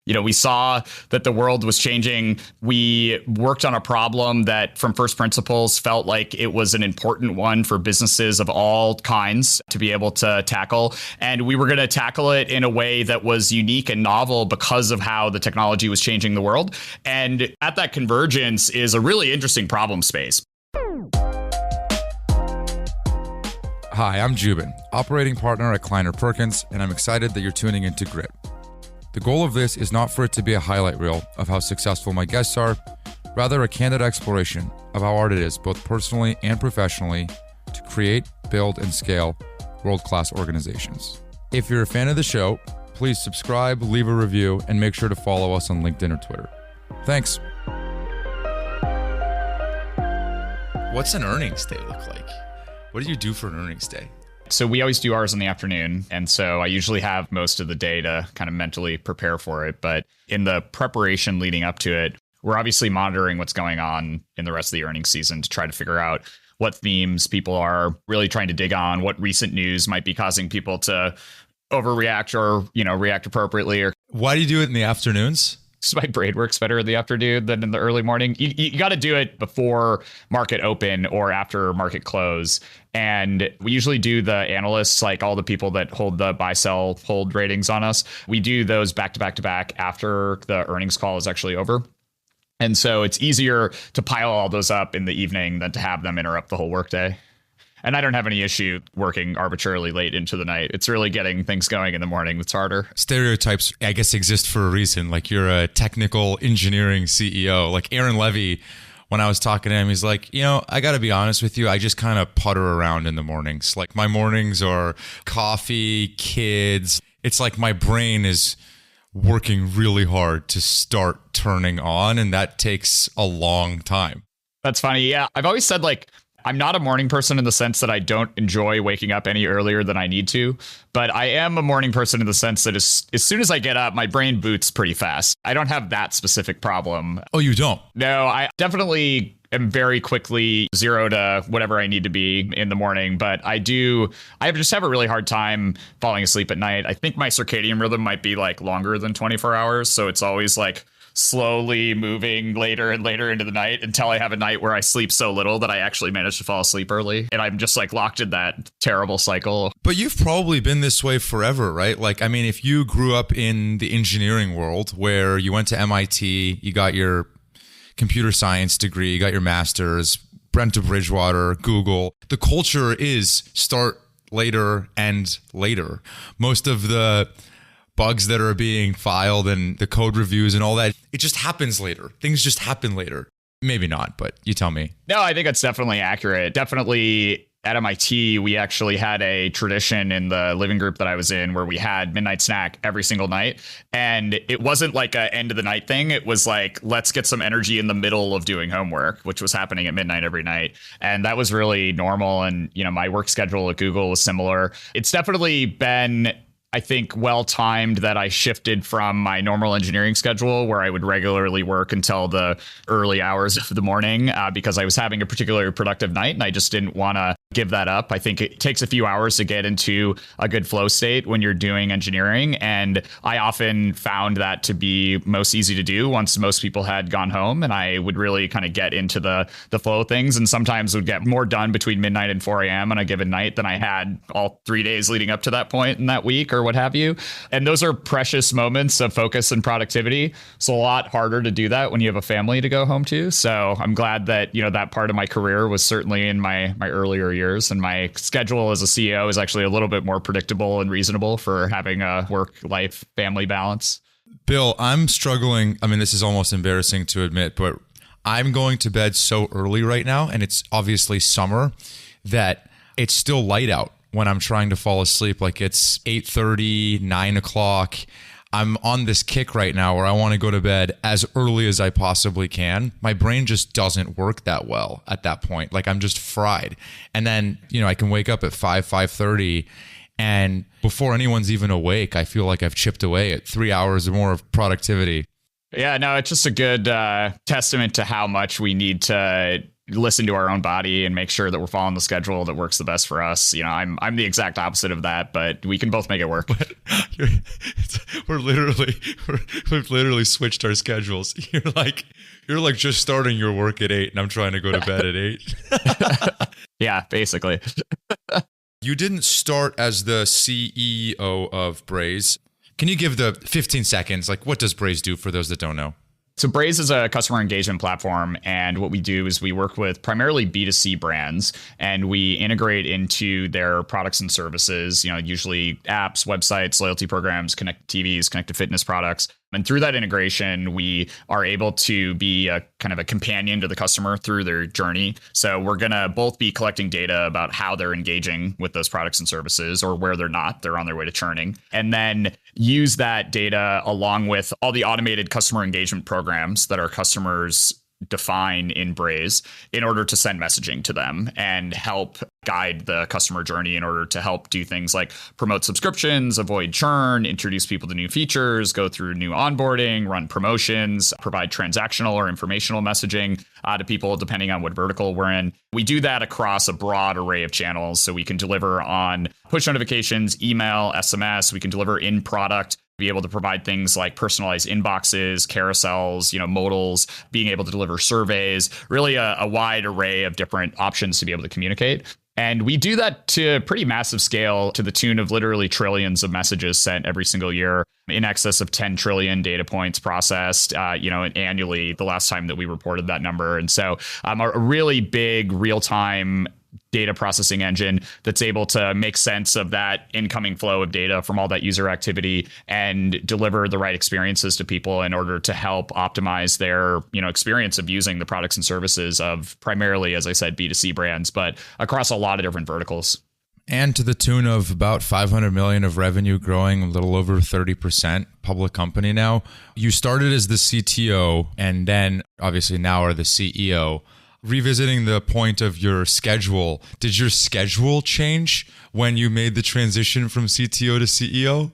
We saw that the world was changing. We worked on a problem that from first principles felt like it was an important one for businesses of all kinds to be able to tackle. And we were going to tackle it in a way that was unique and novel because of how the technology was changing the world. And at that convergence is a really interesting problem space. Hi, I'm Joubin, operating partner at Kleiner Perkins, and I'm excited that you're tuning into Grit. The goal of this is not for it to be a highlight reel of how successful my guests are, rather a candid exploration of how hard it is, both personally and professionally, to create, build, and scale world-class organizations. If you're a fan of the show, please subscribe, leave a review, and make sure to follow us on LinkedIn or Twitter. Thanks. What's an earnings day look like? What do you do for an earnings day? So we always do ours in the afternoon. And so I usually have most of the day to kind of mentally prepare for it. But in the preparation leading up to it, we're obviously monitoring what's going on in the rest of the earnings season to try to figure out what themes people are really trying to dig on, what recent news might be causing people to overreact or, react appropriately. Or why do you do it in the afternoons? My brain works better in the afternoon than in the early morning. You got to do it before market open or after market close. And we usually do the analysts, like all the people that hold the buy, sell, hold ratings on us. We do those back to back to back after the earnings call is actually over. And so it's easier to pile all those up in the evening than to have them interrupt the whole workday. And I don't have any issue working arbitrarily late into the night. It's really getting things going in the morning that's harder. Stereotypes, I guess, exist for a reason. Like you're a technical engineering CEO. Like Aaron Levie, when I was talking to him, he's like, I got to be honest with you. I just kind of putter around in the mornings. Like my mornings are coffee, kids. It's like my brain is working really hard to start turning on. And that takes a long time. That's funny. Yeah. I've always said I'm not a morning person in the sense that I don't enjoy waking up any earlier than I need to, but I am a morning person in the sense that as soon as I get up, my brain boots pretty fast. I don't have that specific problem. Oh, you don't? No, I definitely am very quickly 0 to whatever I need to be in the morning, but I just have a really hard time falling asleep at night. I think my circadian rhythm might be longer than 24 hours. So it's always slowly moving later and later into the night until I have a night where I sleep so little that I actually manage to fall asleep early. And I'm just locked in that terrible cycle. But you've probably been this way forever, right? If you grew up in the engineering world where you went to MIT, you got your computer science degree, you got your master's, Brent to Bridgewater, Google, the culture is start later and later. Most of the bugs that are being filed and the code reviews and all that, it just happens later. Things just happen later. Maybe not, but you tell me. No, I think that's definitely accurate. Definitely at MIT, we actually had a tradition in the living group that I was in where we had midnight snack every single night. And it wasn't a end of the night thing. It was let's get some energy in the middle of doing homework, which was happening at midnight every night. And that was really normal. And, my work schedule at Google was similar. It's definitely been, I think, well-timed that I shifted from my normal engineering schedule where I would regularly work until the early hours of the morning because I was having a particularly productive night and I just didn't want to give that up. I think it takes a few hours to get into a good flow state when you're doing engineering. And I often found that to be most easy to do once most people had gone home, and I would really kind of get into the flow of things, and sometimes would get more done between midnight and 4 a.m. on a given night than I had all 3 days leading up to that point in that week or what have you. And those are precious moments of focus and productivity. It's a lot harder to do that when you have a family to go home to. So I'm glad that, that part of my career was certainly in my earlier years, and my schedule as a CEO is actually a little bit more predictable and reasonable for having a work-life family balance. Bill, I'm struggling. I mean, this is almost embarrassing to admit, but I'm going to bed so early right now, and it's obviously summer, that it's still light out when I'm trying to fall asleep. It's 8:30, 9 o'clock. I'm on this kick right now where I want to go to bed as early as I possibly can. My brain just doesn't work that well at that point. I'm just fried. And then, I can wake up at 5:30, and before anyone's even awake, I feel like I've chipped away at 3 hours or more of productivity. Yeah, no, it's just a good testament to how much we need to listen to our own body and make sure that we're following the schedule that works the best for us. I'm the exact opposite of that, but we can both make it work. We've literally switched our schedules. You're like just starting your work at 8 and I'm trying to go to bed at 8. Yeah, basically. You didn't start as the CEO of Braze. Can you give the 15 seconds? Like, what does Braze do for those that don't know? So Braze is a customer engagement platform, and what we do is we work with primarily B2C brands, and we integrate into their products and services, usually apps, websites, loyalty programs, connected TVs, connected fitness products. And through that integration, we are able to be a kind of a companion to the customer through their journey. So we're going to both be collecting data about how they're engaging with those products and services, or where they're not, they're on their way to churning, and then use that data along with all the automated customer engagement programs that our customers define in Braze in order to send messaging to them and help guide the customer journey in order to help do things like promote subscriptions, avoid churn, introduce people to new features, go through new onboarding, run promotions, provide transactional or informational messaging to people depending on what vertical we're in. We do that across a broad array of channels. So we can deliver on push notifications, email, SMS. We can deliver in product, be able to provide things like personalized inboxes, carousels, modals, being able to deliver surveys, really a wide array of different options to be able to communicate. And we do that to a pretty massive scale, to the tune of literally trillions of messages sent every single year, in excess of 10 trillion data points processed, annually, the last time that we reported that number. And so a really big real-time data processing engine that's able to make sense of that incoming flow of data from all that user activity and deliver the right experiences to people in order to help optimize their, experience of using the products and services of primarily, as I said, B2C brands, but across a lot of different verticals. And to the tune of about 500 million of revenue, growing a little over 30%, public company now. You started as the CTO and then obviously now are the CEO. Revisiting the point of your schedule, did your schedule change when you made the transition from CTO to CEO?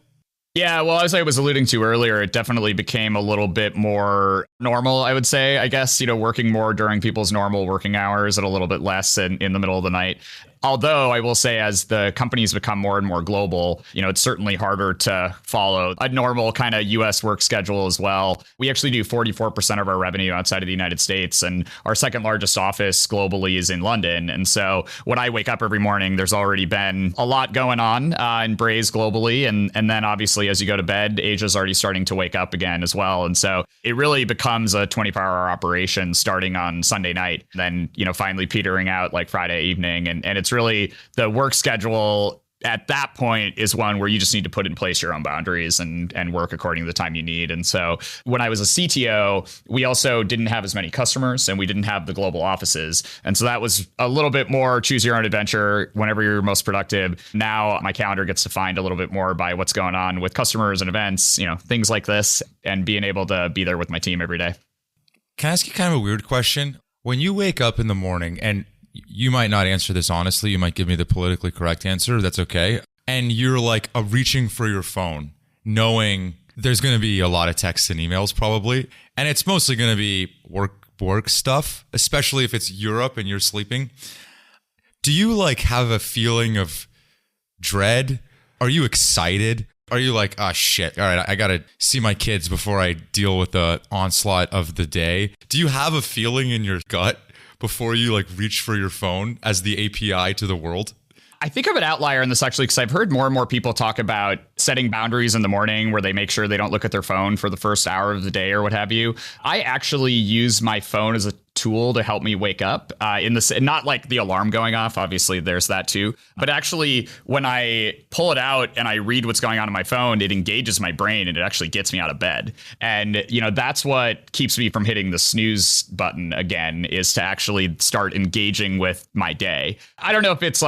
Yeah, well, as I was alluding to earlier, it definitely became a little bit more normal, I would say, I guess, working more during people's normal working hours and a little bit less in the middle of the night. Although I will say, as the companies become more and more global, it's certainly harder to follow a normal kind of US work schedule as well. We actually do 44% of our revenue outside of the United States, and our second largest office globally is in London. And so when I wake up every morning, there's already been a lot going on in Braze globally. And then obviously, as you go to bed, Asia's already starting to wake up again as well. And so it really becomes a 24-hour operation starting on Sunday night, then, finally petering out like Friday evening. And it's really the work schedule at that point is one where you just need to put in place your own boundaries and work according to the time you need. And so when I was a CTO, we also didn't have as many customers and we didn't have the global offices. And so that was a little bit more choose your own adventure whenever you're most productive. Now my calendar gets defined a little bit more by what's going on with customers and events, things like this, and being able to be there with my team every day. Can I ask you kind of a weird question? When you wake up in the morning, and you might not answer this honestly, you might give me the politically correct answer, that's okay, and you're like reaching for your phone, knowing there's going to be a lot of texts and emails probably, and it's mostly going to be work stuff, especially if it's Europe and you're sleeping. Do you have a feeling of dread? Are you excited? Are you like, oh shit, all right, I got to see my kids before I deal with the onslaught of the day? Do you have a feeling in your gut before you reach for your phone as the API to the world? I think I'm an outlier in this actually, because I've heard more and more people talk about setting boundaries in the morning where they make sure they don't look at their phone for the first hour of the day or what have you. I actually use my phone as a tool to help me wake up in this, not like the alarm going off. Obviously, there's that too. But actually, when I pull it out and I read what's going on my phone, it engages my brain and it actually gets me out of bed. And, that's what keeps me from hitting the snooze button again, is to actually start engaging with my day. I don't know if it's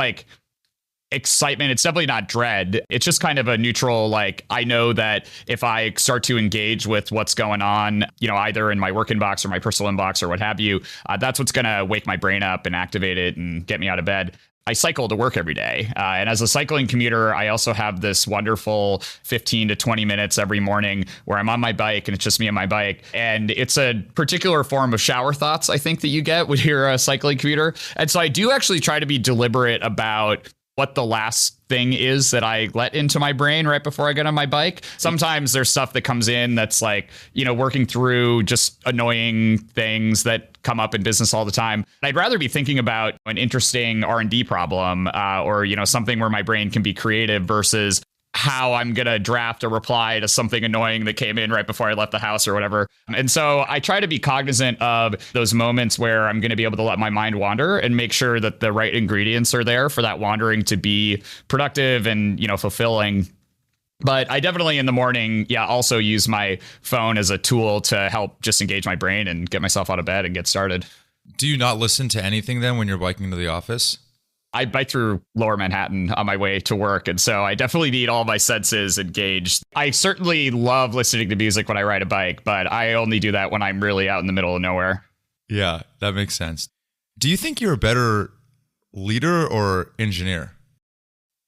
excitement. It's definitely not dread. It's just kind of a neutral, I know that if I start to engage with what's going on, either in my work inbox or my personal inbox or what have you, that's what's going to wake my brain up and activate it and get me out of bed. I cycle to work every day. And as a cycling commuter, I also have this wonderful 15 to 20 minutes every morning where I'm on my bike and it's just me and my bike. And it's a particular form of shower thoughts, I think, that you get when you're a cycling commuter. And so I do actually try to be deliberate about what the last thing is that I let into my brain right before I get on my bike. Sometimes there's stuff that comes in that's like, working through just annoying things that come up in business all the time. I'd rather be thinking about an interesting R&D problem or, something where my brain can be creative versus how I'm going to draft a reply to something annoying that came in right before I left the house or whatever. And so I try to be cognizant of those moments where I'm going to be able to let my mind wander and make sure that the right ingredients are there for that wandering to be productive and, fulfilling. But I definitely in the morning, also use my phone as a tool to help just engage my brain and get myself out of bed and get started. Do you not listen to anything then when you're biking to the office? I bike through Lower Manhattan on my way to work. And so I definitely need all my senses engaged. I certainly love listening to music when I ride a bike, but I only do that when I'm really out in the middle of nowhere. Yeah, that makes sense. Do you think you're a better leader or engineer?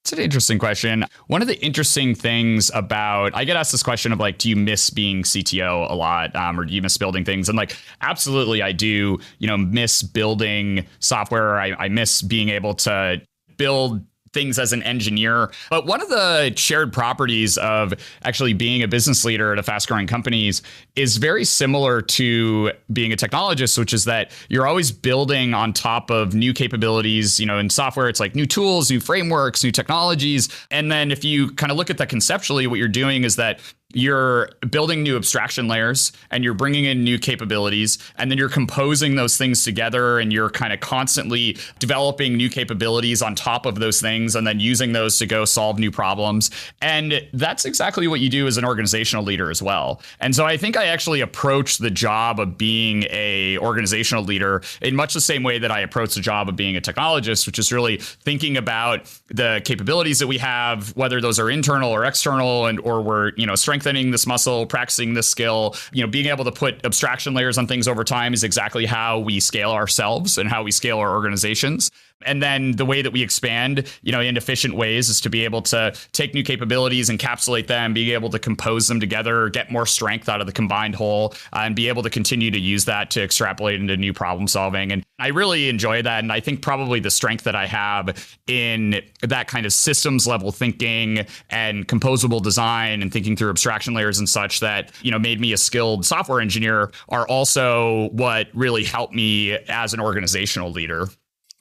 It's an interesting question. One of the interesting things about, I get asked this question of like, do you miss being CTO a lot? Or do you miss building things? And like, absolutely, I do, miss building software. I miss being able to build things as an engineer. But one of the shared properties of actually being a business leader at a fast growing companies is very similar to being a technologist, which is that you're always building on top of new capabilities. In software, it's like new tools, new frameworks, new technologies. And then if you kind of look at that conceptually, what you're doing is that you're building new abstraction layers and you're bringing in new capabilities, and then you're composing those things together, and you're kind of constantly developing new capabilities on top of those things and then using those to go solve new problems. And that's exactly what you do as an organizational leader as well. And so I think I actually approach the job of being a organizational leader in much the same way that I approach the job of being a technologist, which is really thinking about the capabilities that we have, whether those are internal or external, and or we're, strengthening this muscle, practicing this skill, being able to put abstraction layers on things over time is exactly how we scale ourselves and how we scale our organizations. And then the way that we expand, in efficient ways is to be able to take new capabilities, encapsulate them, being able to compose them together, get more strength out of the combined whole, and be able to continue to use that to extrapolate into new problem solving. And I really enjoy that. And I think probably the strength that I have in that kind of systems level thinking and composable design and thinking through abstraction layers and such that, made me a skilled software engineer are also what really helped me as an organizational leader.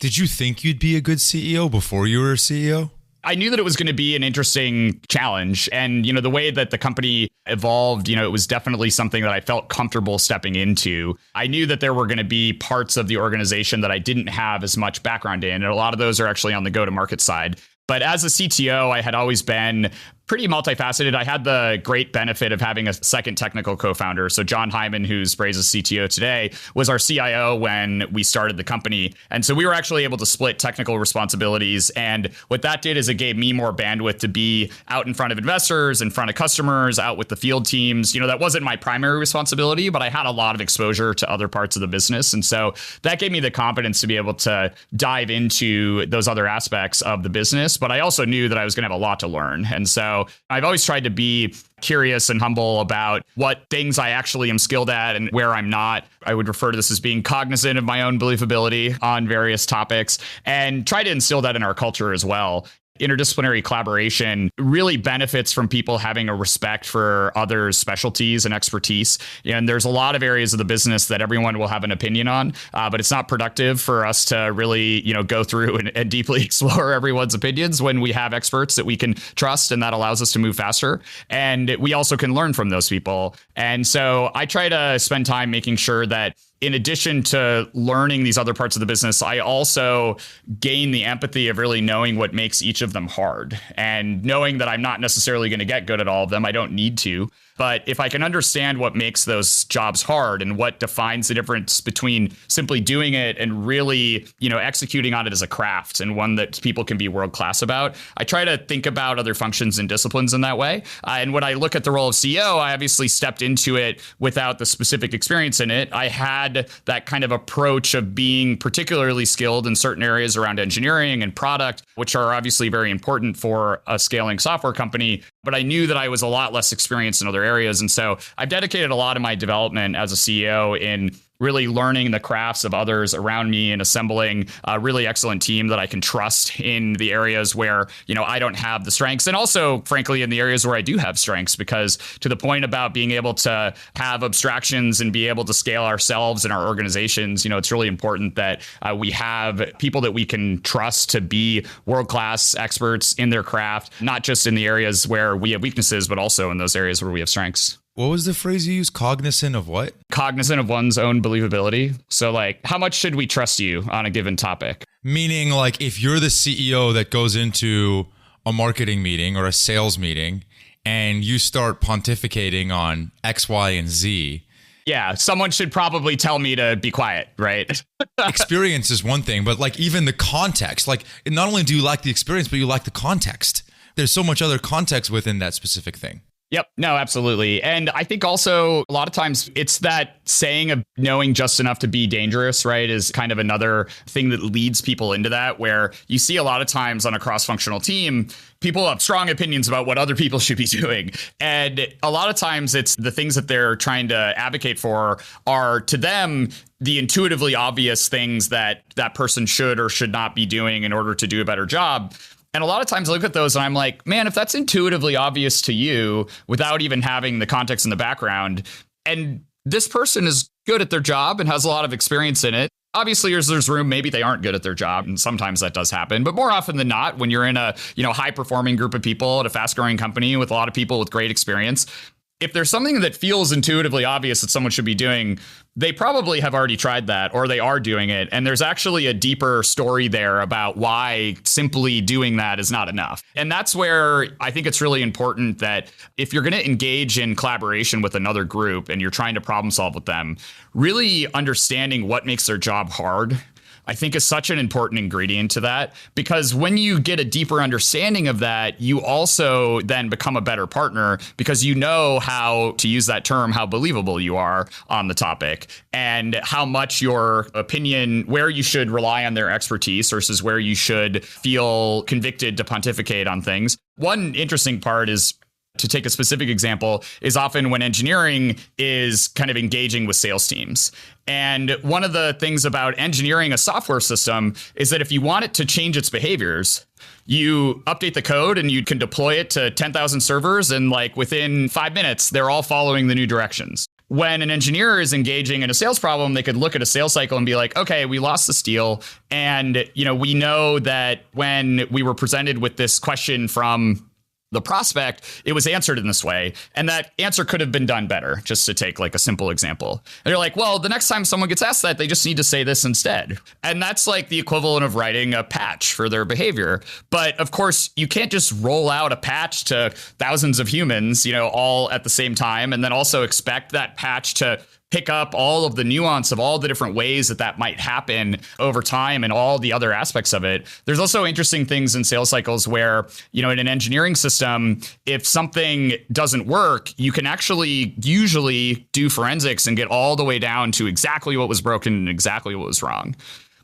Did you think you'd be a good CEO before you were a CEO? I knew that it was going to be an interesting challenge. And, the way that the company evolved, it was definitely something that I felt comfortable stepping into. I knew that there were going to be parts of the organization that I didn't have as much background in. And a lot of those are actually on the go-to-market side. But as a CTO, I had always been pretty multifaceted. I had the great benefit of having a second technical co-founder. So John Hyman, who's Braze's CTO today, was our CIO when we started the company. And so we were actually able to split technical responsibilities. And what that did is it gave me more bandwidth to be out in front of investors, in front of customers, out with the field teams. That wasn't my primary responsibility, but I had a lot of exposure to other parts of the business. And so that gave me the confidence to be able to dive into those other aspects of the business. But I also knew that I was going to have a lot to learn. And so I've always tried to be curious and humble about what things I actually am skilled at and where I'm not. I would refer to this as being cognizant of my own believability on various topics and try to instill that in our culture as well. Interdisciplinary collaboration really benefits from people having a respect for others' specialties and expertise. And there's a lot of areas of the business that everyone will have an opinion on, but it's not productive for us to really, go through and deeply explore everyone's opinions when we have experts that we can trust, and that allows us to move faster. And we also can learn from those people. And so I try to spend time making sure that in addition to learning these other parts of the business, I also gain the empathy of really knowing what makes each of them hard and knowing that I'm not necessarily going to get good at all of them. I don't need to. But if I can understand what makes those jobs hard and what defines the difference between simply doing it and really, executing on it as a craft and one that people can be world class about, I try to think about other functions and disciplines in that way. And when I look at the role of CEO, I obviously stepped into it without the specific experience in it. I had that kind of approach of being particularly skilled in certain areas around engineering and product, which are obviously very important for a scaling software company. But I knew that I was a lot less experienced in other areas. And so I've dedicated a lot of my development as a CEO in really learning the crafts of others around me and assembling a really excellent team that I can trust in the areas where, I don't have the strengths. And also, frankly, in the areas where I do have strengths, because to the point about being able to have abstractions and be able to scale ourselves and our organizations, it's really important that we have people that we can trust to be world-class experts in their craft, not just in the areas where we have weaknesses, but also in those areas where we have strengths. What was the phrase you used? Cognizant of what? Cognizant of one's own believability. So how much should we trust you on a given topic? Meaning if you're the CEO that goes into a marketing meeting or a sales meeting and you start pontificating on X, Y, and Z. Yeah, someone should probably tell me to be quiet, right? Experience is one thing, but even the context, not only do you lack the experience, but you lack the context. There's so much other context within that specific thing. Yep. No, absolutely. And I think also a lot of times it's that saying of knowing just enough to be dangerous, right, is kind of another thing that leads people into that, where you see a lot of times on a cross-functional team, people have strong opinions about what other people should be doing. And a lot of times it's the things that they're trying to advocate for are to them the intuitively obvious things that that person should or should not be doing in order to do a better job. And a lot of times I look at those and I'm like, man, if that's intuitively obvious to you without even having the context in the background, and this person is good at their job and has a lot of experience in it, obviously there's room, maybe they aren't good at their job. And sometimes that does happen. But more often than not, when you're in a high performing group of people at a fast growing company with a lot of people with great experience, if there's something that feels intuitively obvious that someone should be doing, they probably have already tried that or they are doing it. And there's actually a deeper story there about why simply doing that is not enough. And that's where I think it's really important that if you're going to engage in collaboration with another group and you're trying to problem solve with them, really understanding what makes their job hard, I think is such an important ingredient to that, because when you get a deeper understanding of that, you also then become a better partner because you know how, to use that term, how believable you are on the topic and how much your opinion, where you should rely on their expertise versus where you should feel convicted to pontificate on things. One interesting part is, to take a specific example, is often when engineering is kind of engaging with sales teams. And one of the things about engineering a software system is that if you want it to change its behaviors, you update the code and you can deploy it to 10,000 servers. And within 5 minutes, they're all following the new directions. When an engineer is engaging in a sales problem, they could look at a sales cycle and be like, okay, we lost this deal. And, we know that when we were presented with this question from the prospect, it was answered in this way. And that answer could have been done better, just to take a simple example. And you're like, well, the next time someone gets asked that, they just need to say this instead. And that's the equivalent of writing a patch for their behavior. But of course, you can't just roll out a patch to thousands of humans, all at the same time, and then also expect that patch to pick up all of the nuance of all the different ways that might happen over time and all the other aspects of it. There's also interesting things in sales cycles where, in an engineering system, if something doesn't work, you can actually usually do forensics and get all the way down to exactly what was broken and exactly what was wrong.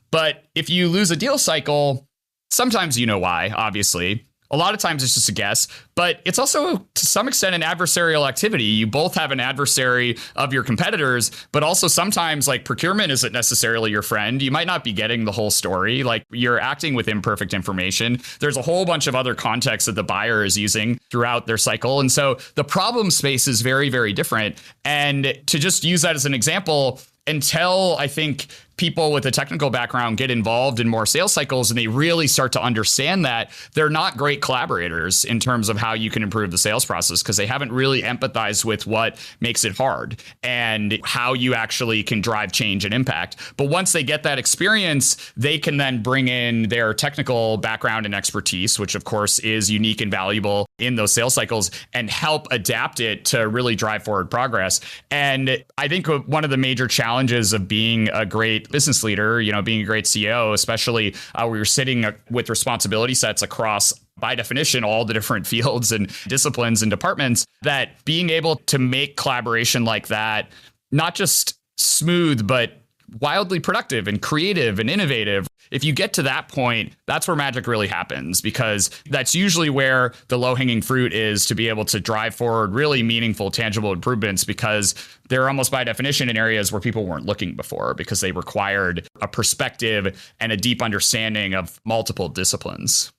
But if you lose a deal cycle, sometimes you know why, obviously. A lot of times it's just a guess, but it's also to some extent an adversarial activity. You both have an adversary of your competitors, but also sometimes procurement isn't necessarily your friend. You might not be getting the whole story. You're acting with imperfect information. There's a whole bunch of other contexts that the buyer is using throughout their cycle. And so the problem space is very, very different. And to just use that as an example, until I think people with a technical background get involved in more sales cycles and they really start to understand that, they're not great collaborators in terms of how you can improve the sales process because they haven't really empathized with what makes it hard and how you actually can drive change and impact. But once they get that experience, they can then bring in their technical background and expertise, which of course is unique and valuable in those sales cycles, and help adapt it to really drive forward progress. And I think one of the major challenges of being a great business leader, being a great CEO, especially where you're sitting with responsibility sets across, by definition, all the different fields and disciplines and departments, that being able to make collaboration like that, not just smooth, but wildly productive and creative and innovative. If you get to that point, that's where magic really happens, because that's usually where the low-hanging fruit is to be able to drive forward really meaningful, tangible improvements, because they're almost by definition in areas where people weren't looking before, because they required a perspective and a deep understanding of multiple disciplines.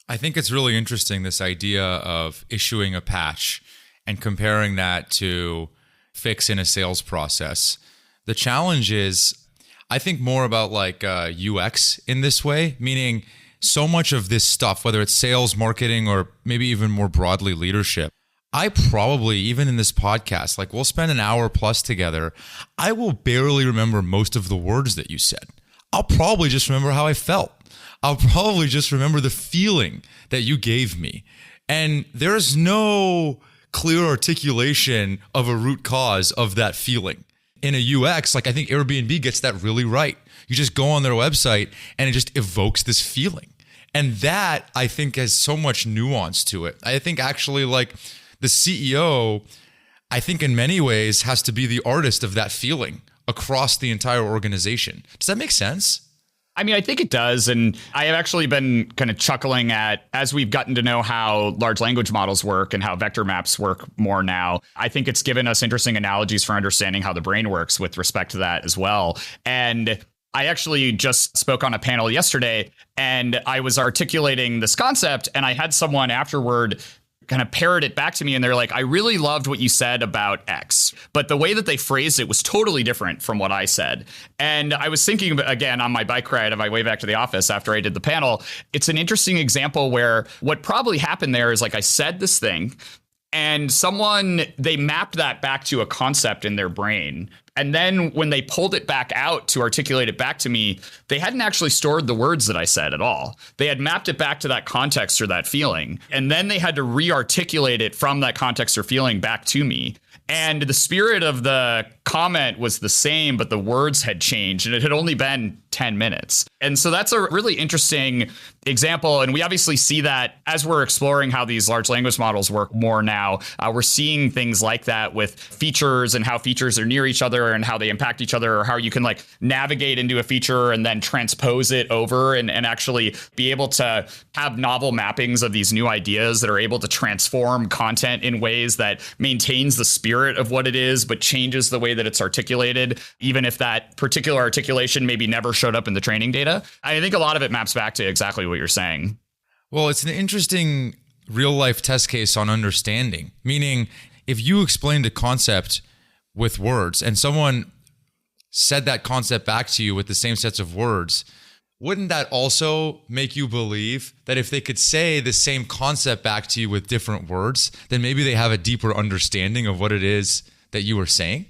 I think it's really interesting, this idea of issuing a patch and comparing that to fix in a sales process. The challenge is, I think more about like UX in this way, meaning so much of this stuff, whether it's sales, marketing, or maybe even more broadly leadership, I probably, even in this podcast, like we'll spend an hour plus together, I will barely remember most of the words that you said. I'll probably just remember how I felt. I'll probably just remember the feeling that you gave me. And there's no clear articulation of a root cause of that feeling. In a UX, like I think Airbnb gets that really right. You just go on their website and it just evokes this feeling. And that, I think, has so much nuance to it. I think actually like the CEO, I think in many ways has to be the artist of that feeling across the entire organization. Does that make sense? I mean, I think it does. And I have actually been kind of chuckling at, as we've gotten to know how large language models work and how vector maps work more now, I think it's given us interesting analogies for understanding how the brain works with respect to that as well. And I actually just spoke on a panel yesterday and I was articulating this concept, and I had someone afterward kind of parrot it back to me, and they're like, I really loved what you said about X, but the way that they phrased it was totally different from what I said. And I was thinking, again, on my bike ride on my way back to the office after I did the panel, it's an interesting example where what probably happened there is, like, I said this thing and they mapped that back to a concept in their brain. And then when they pulled it back out to articulate it back to me, they hadn't actually stored the words that I said at all. They had mapped it back to that context or that feeling. And then they had to re-articulate it from that context or feeling back to me. And the spirit of the comment was the same, but the words had changed, and it had only been 10 minutes. And so that's a really interesting example. And we obviously see that as we're exploring how these large language models work more now. We're seeing things like that with features and how features are near each other and how they impact each other, or how you can like navigate into a feature and then transpose it over and actually be able to have novel mappings of these new ideas that are able to transform content in ways that maintains the spirit of what it is, but changes the way that it's articulated, even if that particular articulation maybe never showed up in the training data. I think a lot of it maps back to exactly what you're saying. Well, it's an interesting real life test case on understanding, meaning if you explained a concept with words and someone said that concept back to you with the same sets of words, wouldn't that also make you believe that if they could say the same concept back to you with different words, then maybe they have a deeper understanding of what it is that you were saying?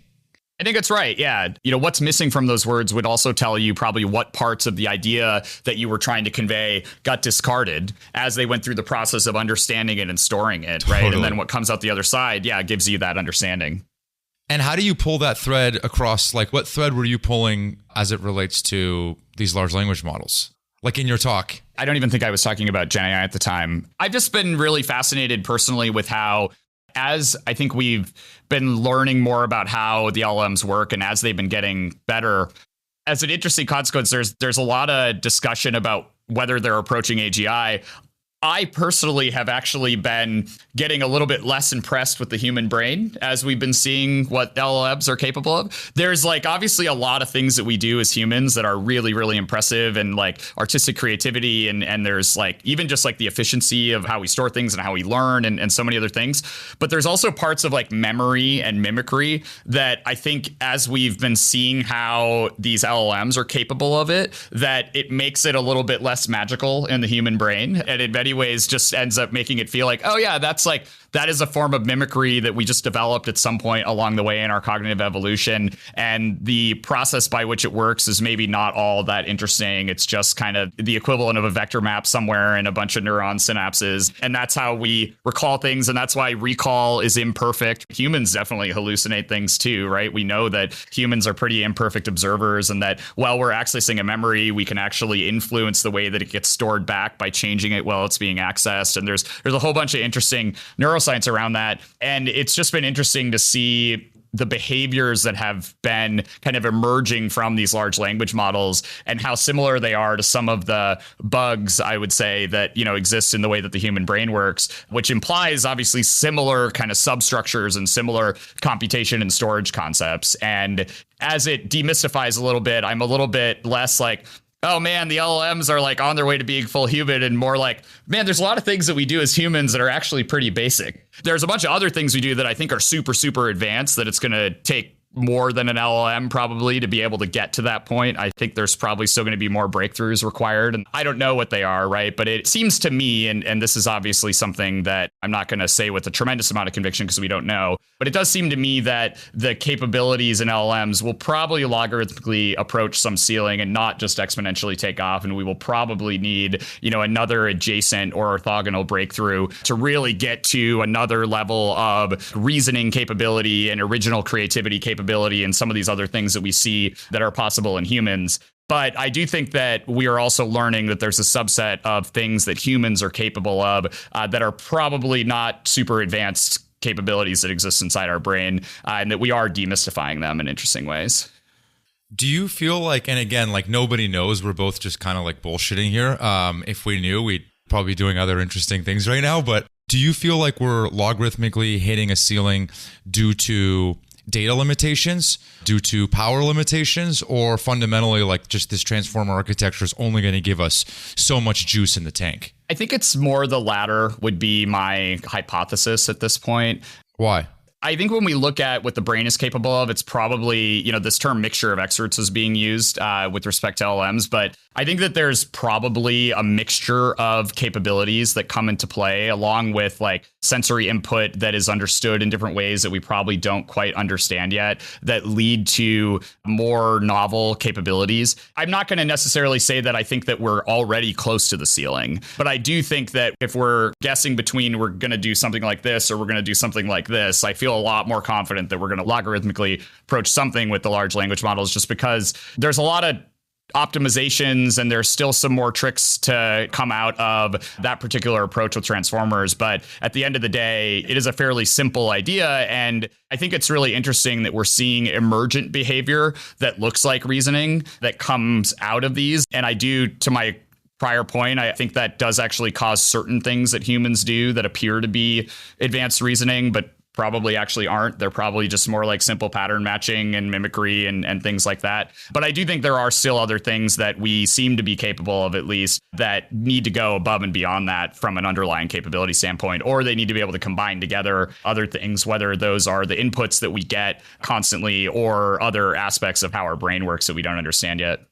I think that's right. Yeah. What's missing from those words would also tell you probably what parts of the idea that you were trying to convey got discarded as they went through the process of understanding it and storing it. Right. Totally. And then what comes out the other side, gives you that understanding. And how do you pull that thread across? Like, what thread were you pulling as it relates to these large language models? Like in your talk? I don't even think I was talking about Gen AI at the time. I've just been really fascinated personally with how, as I think we've been learning more about how the LLMs work and as they've been getting better, as an interesting consequence, there's a lot of discussion about whether they're approaching AGI. I personally have actually been getting a little bit less impressed with the human brain as we've been seeing what LLMs are capable of. There's like obviously a lot of things that we do as humans that are really, really impressive, and like artistic creativity. And there's like even just like the efficiency of how we store things and how we learn and so many other things. But there's also parts of like memory and mimicry that I think as we've been seeing how these LLMs are capable of it, that it makes it a little bit less magical in the human brain. And in many ways just ends up making it feel like, oh yeah, that is a form of mimicry that we just developed at some point along the way in our cognitive evolution. And the process by which it works is maybe not all that interesting. It's just kind of the equivalent of a vector map somewhere in a bunch of neuron synapses. And that's how we recall things. And that's why recall is imperfect. Humans definitely hallucinate things too, right? We know that humans are pretty imperfect observers, and that while we're accessing a memory, we can actually influence the way that it gets stored back by changing it while it's being accessed. And there's a whole bunch of interesting neuroscience around that. And it's just been interesting to see the behaviors that have been kind of emerging from these large language models and how similar they are to some of the bugs, I would say, that, exist in the way that the human brain works, which implies obviously similar kind of substructures and similar computation and storage concepts. And as it demystifies a little bit, I'm a little bit less like, oh man, the LLMs are like on their way to being full human, and more like, man, there's a lot of things that we do as humans that are actually pretty basic. There's a bunch of other things we do that I think are super, super advanced that it's going to take more than an LLM probably to be able to get to that point. I think there's probably still going to be more breakthroughs required. And I don't know what they are, right? But it seems to me, and this is obviously something that I'm not going to say with a tremendous amount of conviction because we don't know, but it does seem to me that the capabilities in LLMs will probably logarithmically approach some ceiling and not just exponentially take off. And we will probably need, another adjacent or orthogonal breakthrough to really get to another level of reasoning capability and original creativity capability and some of these other things that we see that are possible in humans. But I do think that we are also learning that there's a subset of things that humans are capable of that are probably not super advanced capabilities that exist inside our brain, and that we are demystifying them in interesting ways. Do you feel like, and again, like nobody knows, we're both just kind of like bullshitting here. If we knew, we'd probably be doing other interesting things right now. But do you feel like we're logarithmically hitting a ceiling due to data limitations, due to power limitations, or fundamentally like just this transformer architecture is only going to give us so much juice in the tank? I think it's more the latter would be my hypothesis at this point. Why? I think when we look at what the brain is capable of, it's probably, this term mixture of experts is being used with respect to LLMs. But I think that there's probably a mixture of capabilities that come into play along with like sensory input that is understood in different ways that we probably don't quite understand yet that lead to more novel capabilities. I'm not going to necessarily say that I think that we're already close to the ceiling, but I do think that if we're guessing between we're going to do something like this or we're going to do something like this, I feel a lot more confident that we're going to logarithmically approach something with the large language models, just because there's a lot of optimizations and there's still some more tricks to come out of that particular approach with transformers. But at the end of the day, it is a fairly simple idea. And I think it's really interesting that we're seeing emergent behavior that looks like reasoning that comes out of these. And I do, to my prior point, I think that does actually cause certain things that humans do that appear to be advanced reasoning, but probably actually aren't. They're probably just more like simple pattern matching and mimicry and things like that. But I do think there are still other things that we seem to be capable of, at least, that need to go above and beyond that from an underlying capability standpoint, or they need to be able to combine together other things, whether those are the inputs that we get constantly or other aspects of how our brain works that we don't understand yet.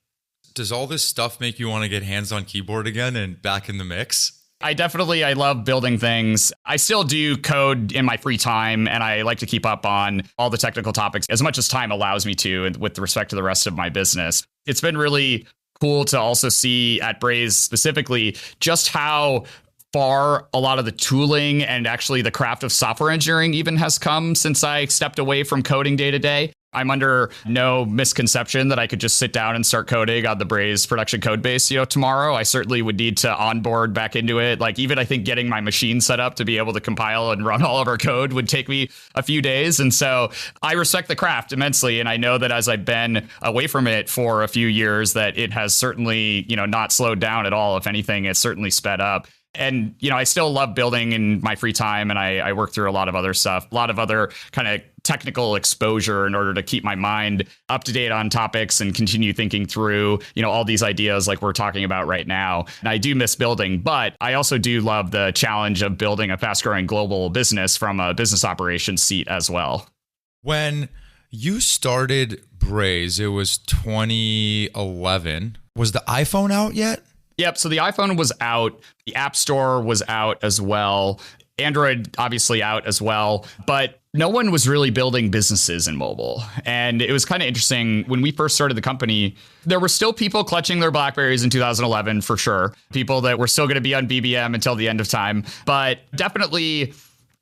Does all this stuff make you want to get hands on keyboard again and back in the mix? I love building things. I still do code in my free time, and I like to keep up on all the technical topics as much as time allows me to, with respect to the rest of my business. It's been really cool to also see at Braze specifically just how far a lot of the tooling and actually the craft of software engineering even has come since I stepped away from coding day to day. I'm under no misconception that I could just sit down and start coding on the Braze production code base, tomorrow. I certainly would need to onboard back into it. Like, even I think getting my machine set up to be able to compile and run all of our code would take me a few days. And so I respect the craft immensely. And I know that as I've been away from it for a few years, that it has certainly, not slowed down at all. If anything, it's certainly sped up. And, I still love building in my free time, and I work through a lot of other stuff, a lot of other kind of technical exposure in order to keep my mind up to date on topics and continue thinking through, all these ideas like we're talking about right now. And I do miss building, but I also do love the challenge of building a fast growing global business from a business operations seat as well. When you started Braze, it was 2011. Was the iPhone out yet? Yep. So the iPhone was out. The App Store was out as well. Android obviously out as well. But no one was really building businesses in mobile. And it was kind of interesting. When we first started the company, there were still people clutching their BlackBerries in 2011, for sure. People that were still going to be on BBM until the end of time. But definitely,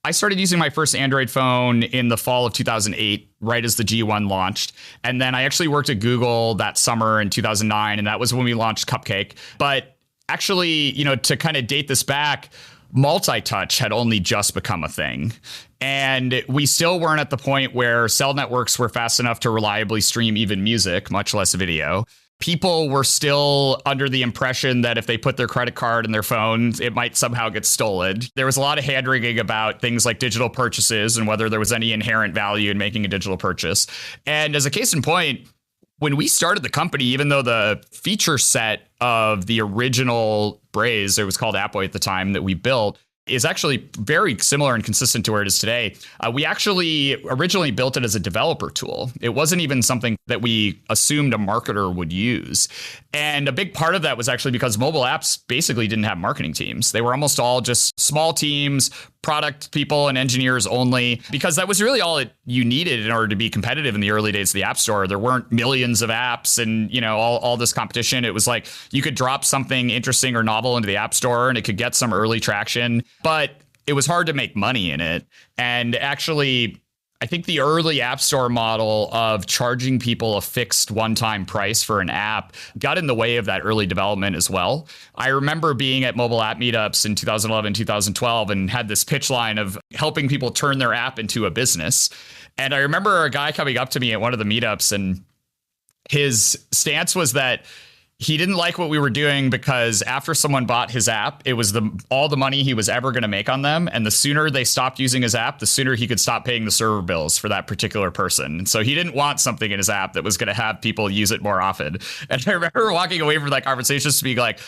I started using my first Android phone in the fall of 2008, right as the G1 launched. And then I actually worked at Google that summer in 2009, and that was when we launched Cupcake. But actually, to kind of date this back, multi-touch had only just become a thing. And we still weren't at the point where cell networks were fast enough to reliably stream even music, much less video. People were still under the impression that if they put their credit card in their phones, it might somehow get stolen. There was a lot of hand-wringing about things like digital purchases and whether there was any inherent value in making a digital purchase. And as a case in point, when we started the company, even though the feature set of the original Braze, it was called Appboy at the time, that we built, is actually very similar and consistent to where it is today. We actually originally built it as a developer tool. It wasn't even something that we assumed a marketer would use. And a big part of that was actually because mobile apps basically didn't have marketing teams. They were almost all just small teams, product people and engineers only, because that was really all you needed in order to be competitive in the early days of the App Store. There weren't millions of apps and, all this competition. It was like you could drop something interesting or novel into the App Store and it could get some early traction, but it was hard to make money in it. And actually, I think the early App Store model of charging people a fixed one-time price for an app got in the way of that early development as well. I remember being at mobile app meetups in 2011, 2012, and had this pitch line of helping people turn their app into a business. And I remember a guy coming up to me at one of the meetups, and his stance was that he didn't like what we were doing because after someone bought his app, it was all the money he was ever going to make on them. And the sooner they stopped using his app, the sooner he could stop paying the server bills for that particular person. And so he didn't want something in his app that was going to have people use it more often. And I remember walking away from that conversation just being like,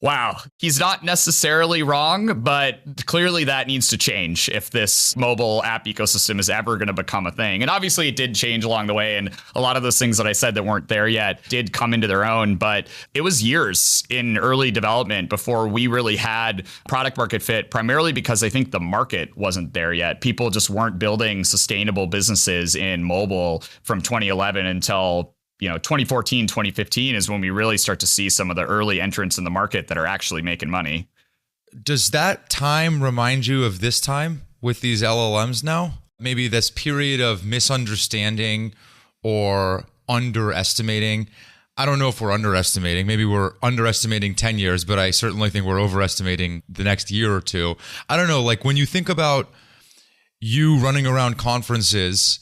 wow, he's not necessarily wrong, but clearly that needs to change if this mobile app ecosystem is ever going to become a thing. And obviously it did change along the way. And a lot of those things that I said that weren't there yet did come into their own. But it was years in early development before we really had product market fit, primarily because I think the market wasn't there yet. People just weren't building sustainable businesses in mobile from 2011 until 2014, 2015 is when we really start to see some of the early entrants in the market that are actually making money. Does that time remind you of this time with these LLMs now? Maybe this period of misunderstanding or underestimating. I don't know if we're underestimating. Maybe we're underestimating 10 years, but I certainly think we're overestimating the next year or two. I don't know, like when you think about you running around conferences,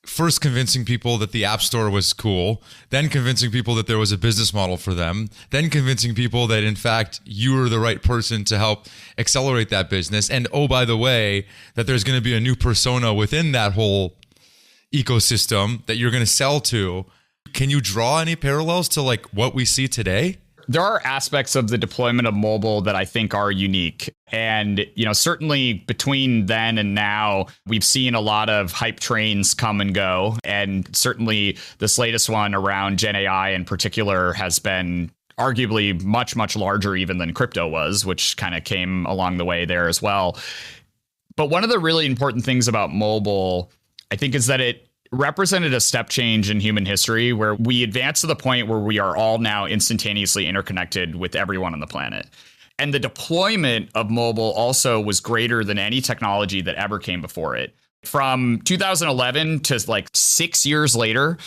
first convincing people that the App Store was cool, then convincing people that there was a business model for them, then convincing people that, in fact, you were the right person to help accelerate that business. And, oh, by the way, that there's going to be a new persona within that whole ecosystem that you're going to sell to. Can you draw any parallels to like what we see today? There are aspects of the deployment of mobile that I think are unique. And, certainly between then and now, we've seen a lot of hype trains come and go. And certainly this latest one around Gen AI in particular has been arguably much, much larger even than crypto was, which kind of came along the way there as well. But one of the really important things about mobile, I think, is that it represented a step change in human history where we advanced to the point where we are all now instantaneously interconnected with everyone on the planet. And the deployment of mobile also was greater than any technology that ever came before it. From 2011 to like 6 years later,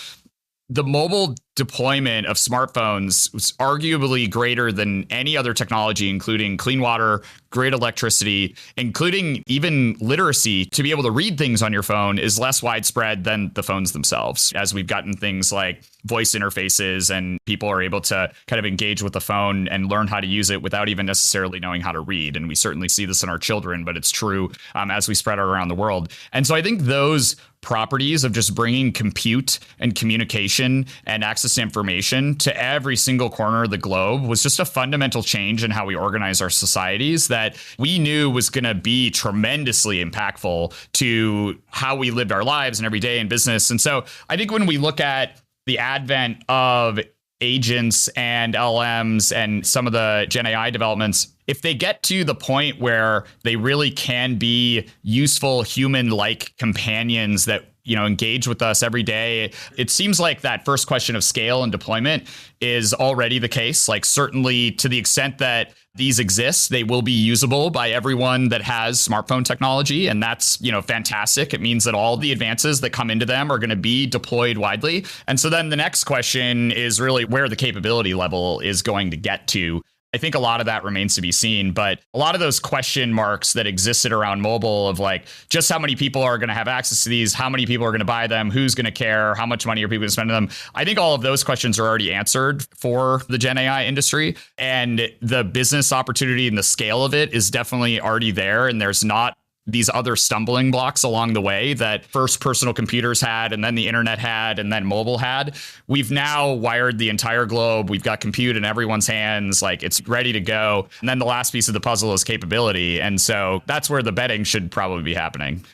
the mobile deployment of smartphones was arguably greater than any other technology, including clean water, grid electricity, including even literacy. To be able to read things on your phone is less widespread than the phones themselves, as we've gotten things like voice interfaces and people are able to kind of engage with the phone and learn how to use it without even necessarily knowing how to read. And we certainly see this in our children, but it's true as we spread it around the world. And so I think those properties of just bringing compute and communication and access to information to every single corner of the globe was just a fundamental change in how we organize our societies that we knew was going to be tremendously impactful to how we lived our lives and every day in business. And so I think when we look at the advent of agents and LLMs and some of the Gen AI developments, if they get to the point where they really can be useful human-like companions that engage with us every day, it seems like that first question of scale and deployment is already the case. Like certainly to the extent that these exist, they will be usable by everyone that has smartphone technology. And that's, fantastic. It means that all the advances that come into them are going to be deployed widely. And so then the next question is really where the capability level is going to get to. I think a lot of that remains to be seen, but a lot of those question marks that existed around mobile of like just how many people are going to have access to these, how many people are going to buy them, who's going to care, how much money are people going to spend on them. I think all of those questions are already answered for the Gen AI industry, and the business opportunity and the scale of it is definitely already there. And there's not these other stumbling blocks along the way that first personal computers had, and then the internet had, and then mobile had. We've now wired the entire globe. We've got compute in everyone's hands. Like it's ready to go. And then the last piece of the puzzle is capability. And so that's where the betting should probably be happening.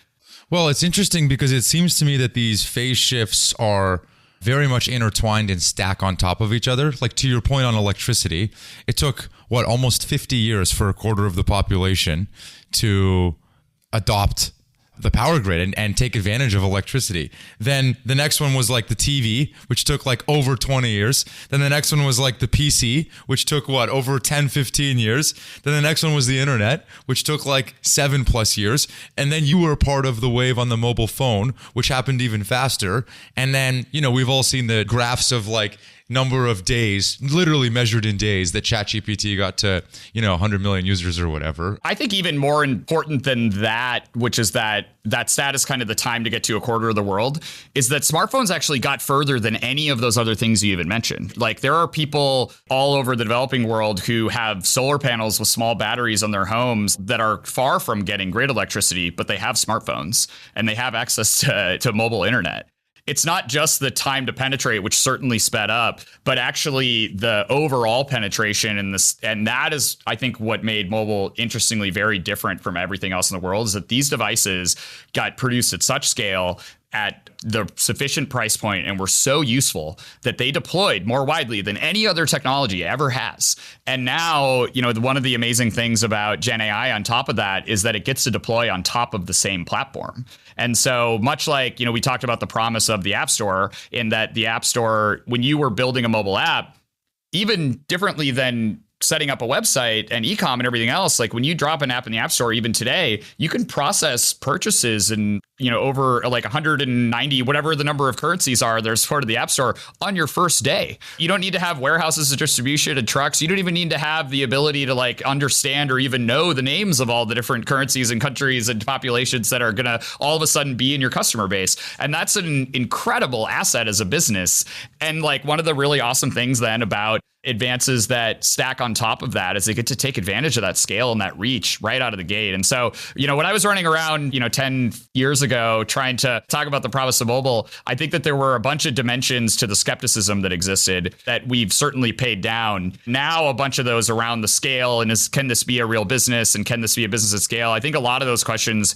Well, it's interesting because it seems to me that these phase shifts are very much intertwined and stack on top of each other. Like to your point on electricity, it took almost 50 years for a quarter of the population to adopt the power grid and take advantage of electricity. Then the next one was like the TV, which took like over 20 years. Then the next one was like the PC, which took over 10, 15 years. Then the next one was the internet, which took like 7+ years. And then you were a part of the wave on the mobile phone, which happened even faster. And then, we've all seen the graphs of like number of days, literally measured in days, that ChatGPT got to, 100 million users or whatever. I think even more important than that, which is that stat is kind of the time to get to a quarter of the world, is that smartphones actually got further than any of those other things you even mentioned. Like there are people all over the developing world who have solar panels with small batteries on their homes that are far from getting grid electricity, but they have smartphones and they have access to mobile internet. It's not just the time to penetrate, which certainly sped up, but actually the overall penetration and that is, I think, what made mobile interestingly very different from everything else in the world, is that these devices got produced at such scale at the sufficient price point and were so useful that they deployed more widely than any other technology ever has. And now, one of the amazing things about Gen AI on top of that is that it gets to deploy on top of the same platform. And so much like, we talked about the promise of the App Store, in that the App Store, when you were building a mobile app, even differently than setting up a website and e-com and everything else, like when you drop an app in the App Store, even today, you can process purchases and, over like 190, whatever the number of currencies are, there's part of the App Store on your first day. You don't need to have warehouses of distribution and trucks. You don't even need to have the ability to like understand or even know the names of all the different currencies and countries and populations that are going to all of a sudden be in your customer base. And that's an incredible asset as a business. And like one of the really awesome things then about advances that stack on top of that is they get to take advantage of that scale and that reach right out of the gate. And so, when I was running around, 10 years ago, trying to talk about the promise of mobile, I think that there were a bunch of dimensions to the skepticism that existed that we've certainly paid down. Now, a bunch of those around the scale and can this be a real business and can this be a business at scale? I think a lot of those questions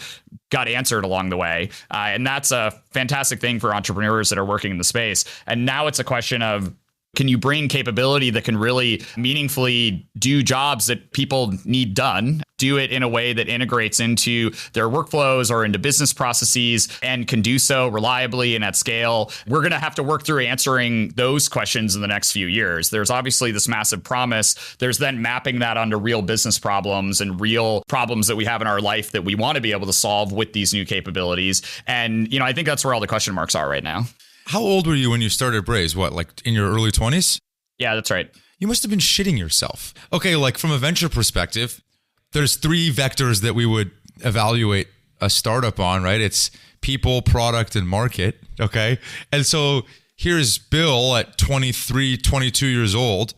got answered along the way. And that's a fantastic thing for entrepreneurs that are working in the space. And now it's a question of, can you bring capability that can really meaningfully do jobs that people need done, do it in a way that integrates into their workflows or into business processes and can do so reliably and at scale? We're going to have to work through answering those questions in the next few years. There's obviously this massive promise. There's then mapping that onto real business problems and real problems that we have in our life that we want to be able to solve with these new capabilities. And, I think that's where all the question marks are right now. How old were you when you started Braze? What, like in your early 20s? Yeah, that's right. You must have been shitting yourself. Okay, like from a venture perspective, there's three vectors that we would evaluate a startup on, right? It's people, product, and market, okay? And so here's Bill at 23, 22 years old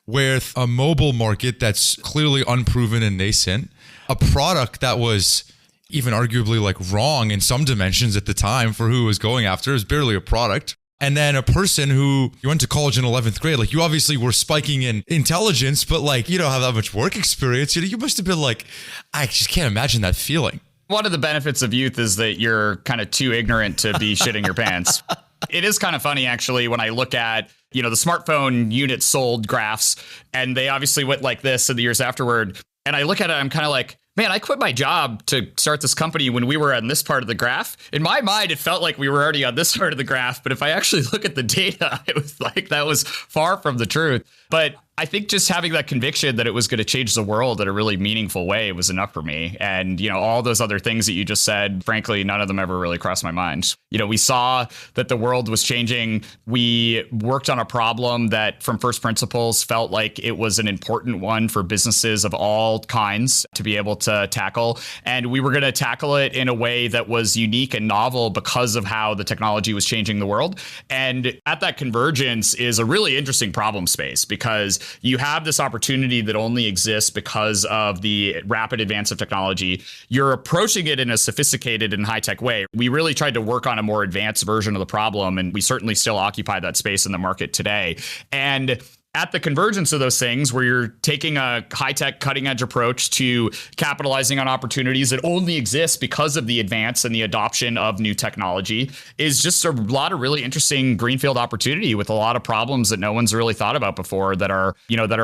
with a mobile market that's clearly unproven and nascent, a product that was even arguably like wrong in some dimensions at the time for who it was going after. It was barely a product. And then a person who you went to college in 11th grade, like you obviously were spiking in intelligence, but like you don't have that much work experience. You must have been like, I just can't imagine that feeling. One of the benefits of youth is that you're kind of too ignorant to be shitting your pants. It is kind of funny, actually, when I look at, the smartphone units sold graphs, and they obviously went like this in the years afterward. And I look at it, I'm kind of like, man, I quit my job to start this company when we were on this part of the graph. In my mind, it felt like we were already on this part of the graph. But if I actually look at the data, it was like that was far from the truth. But I think just having that conviction that it was going to change the world in a really meaningful way was enough for me. And, all those other things that you just said, frankly, none of them ever really crossed my mind. We saw that the world was changing. We worked on a problem that from first principles felt like it was an important one for businesses of all kinds to be able to tackle. And we were going to tackle it in a way that was unique and novel because of how the technology was changing the world. And at that convergence is a really interesting problem space because you have this opportunity that only exists because of the rapid advance of technology. You're approaching it in a sophisticated and high-tech way. We really tried to work on a more advanced version of the problem, and we certainly still occupy that space in the market today. And at the convergence of those things where you're taking a high-tech cutting-edge approach to capitalizing on opportunities that only exist because of the advance and the adoption of new technology is just a lot of really interesting greenfield opportunity with a lot of problems that no one's really thought about before that are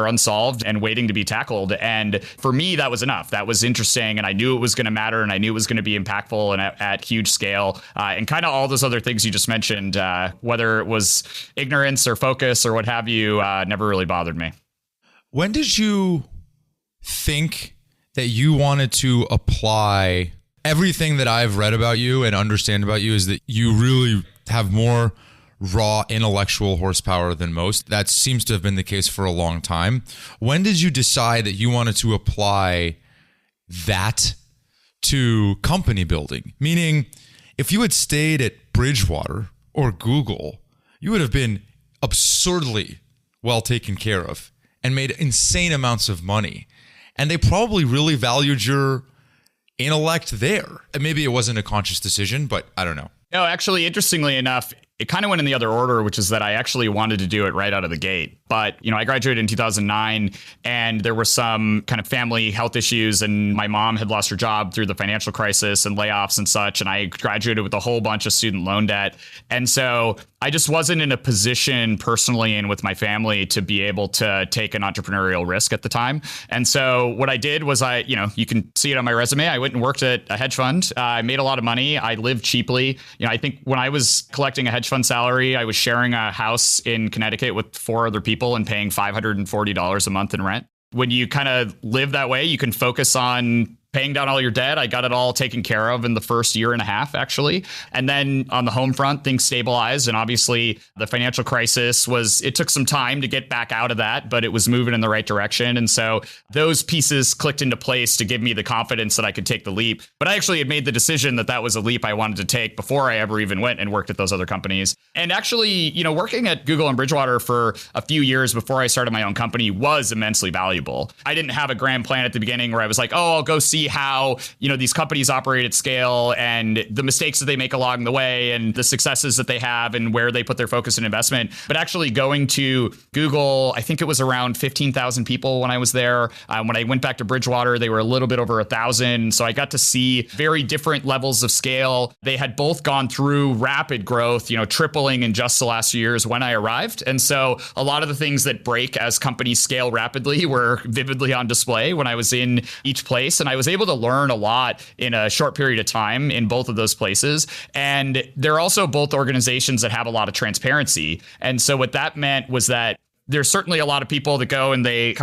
unsolved and waiting to be tackled. And for me, that was enough. That was interesting. And I knew it was going to matter and I knew it was going to be impactful and at huge scale. And kind of all those other things you just mentioned, whether it was ignorance or focus or what have you, never really bothered me. When did you think that you wanted to apply everything that I've read about you and understand about you is that you really have more raw intellectual horsepower than most? That seems to have been the case for a long time. When did you decide that you wanted to apply that to company building? Meaning, if you had stayed at Bridgewater or Google, you would have been absurdly well taken care of and made insane amounts of money. And they probably really valued your intellect there. And maybe it wasn't a conscious decision, but I don't know. No, actually, interestingly enough, it kind of went in the other order, which is that I actually wanted to do it right out of the gate. But, I graduated in 2009 and there were some kind of family health issues and my mom had lost her job through the financial crisis and layoffs and such. And I graduated with a whole bunch of student loan debt. And so I just wasn't in a position personally and with my family to be able to take an entrepreneurial risk at the time. And so what I did was you can see it on my resume. I went and worked at a hedge fund. I made a lot of money. I lived cheaply. I think when I was collecting a hedge fund salary, I was sharing a house in Connecticut with 4 other people and paying $540 a month in rent. When you kind of live that way, you can focus on paying down all your debt. I got it all taken care of in the first year and a half, actually. And then on the home front, things stabilized. And obviously the financial crisis it took some time to get back out of that, but it was moving in the right direction. And so those pieces clicked into place to give me the confidence that I could take the leap. But I actually had made the decision that was a leap I wanted to take before I ever even went and worked at those other companies. And actually, working at Google and Bridgewater for a few years before I started my own company was immensely valuable. I didn't have a grand plan at the beginning where I was like, oh, I'll go see how, these companies operate at scale and the mistakes that they make along the way and the successes that they have and where they put their focus and investment. But actually going to Google, I think it was around 15,000 people when I was there. When I went back to Bridgewater, they were a little bit over 1,000. So I got to see very different levels of scale. They had both gone through rapid growth, tripling in just the last few years when I arrived. And so a lot of the things that break as companies scale rapidly were vividly on display when I was in each place. And I was able to learn a lot in a short period of time in both of those places. And they're also both organizations that have a lot of transparency. And so what that meant was that There's certainly a lot of people that go and they